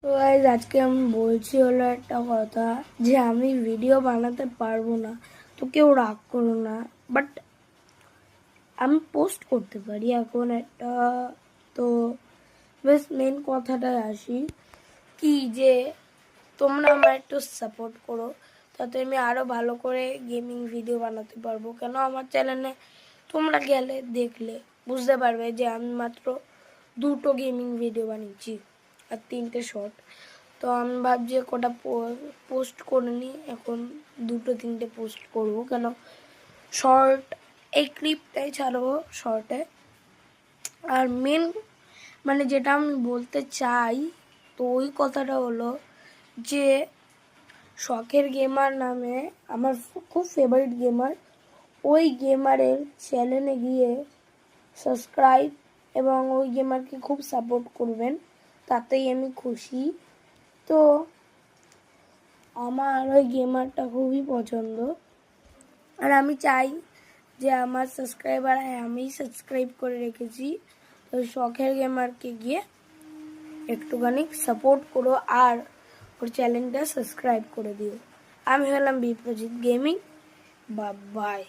তো গাইজ আজকে আমি বলছি হলো একটা কথা যে আমি ভিডিও বানাতে পারবো না, তো কেউ রাগ করো না, বাট আমি পোস্ট করতে পারি এখন একটা। তো বেশ মেন কথাটায় আসি কি যে তোমরা আমার একটু সাপোর্ট করো, তাতে আমি আরও ভালো করে গেমিং ভিডিও বানাতে পারবো। কেন আমার চ্যানেলে তোমরা গেলে দেখলে বুঝতে পারবে যে আমি মাত্র 2টো গেমিং ভিডিও বানিয়েছি আর 3টে শর্ট। তো আমি ভাবছি কটা পোস্ট করে নিই, এখন 2-3টে পোস্ট করবো। কেন শর্ট এই ক্লিপটাই ছাড়বো শর্টে। আর মেন মানে যেটা আমি বলতে চাই, তো ওই কথাটা হলো যে শখের গেমার নামে আমার খুব ফেভারিট গেমার, ওই গেমারের চ্যানেলে গিয়ে সাবস্ক্রাইব এবং ওই গেমারকে খুব সাপোর্ট করবেন, তাতেই আমি খুশি। তো আমার ওই গেমারটা খুবই পছন্দ, আর আমি চাই যে আমার সাবস্ক্রাইবার আমি সাবস্ক্রাইব করে রেখেছি। তো শখের গেমারকে গিয়ে একটুখানি সাপোর্ট করো আর ওর চ্যানেলটা সাবস্ক্রাইব করে দিও। আমি হলাম বিপ্রজিৎ গেমিং। বাই।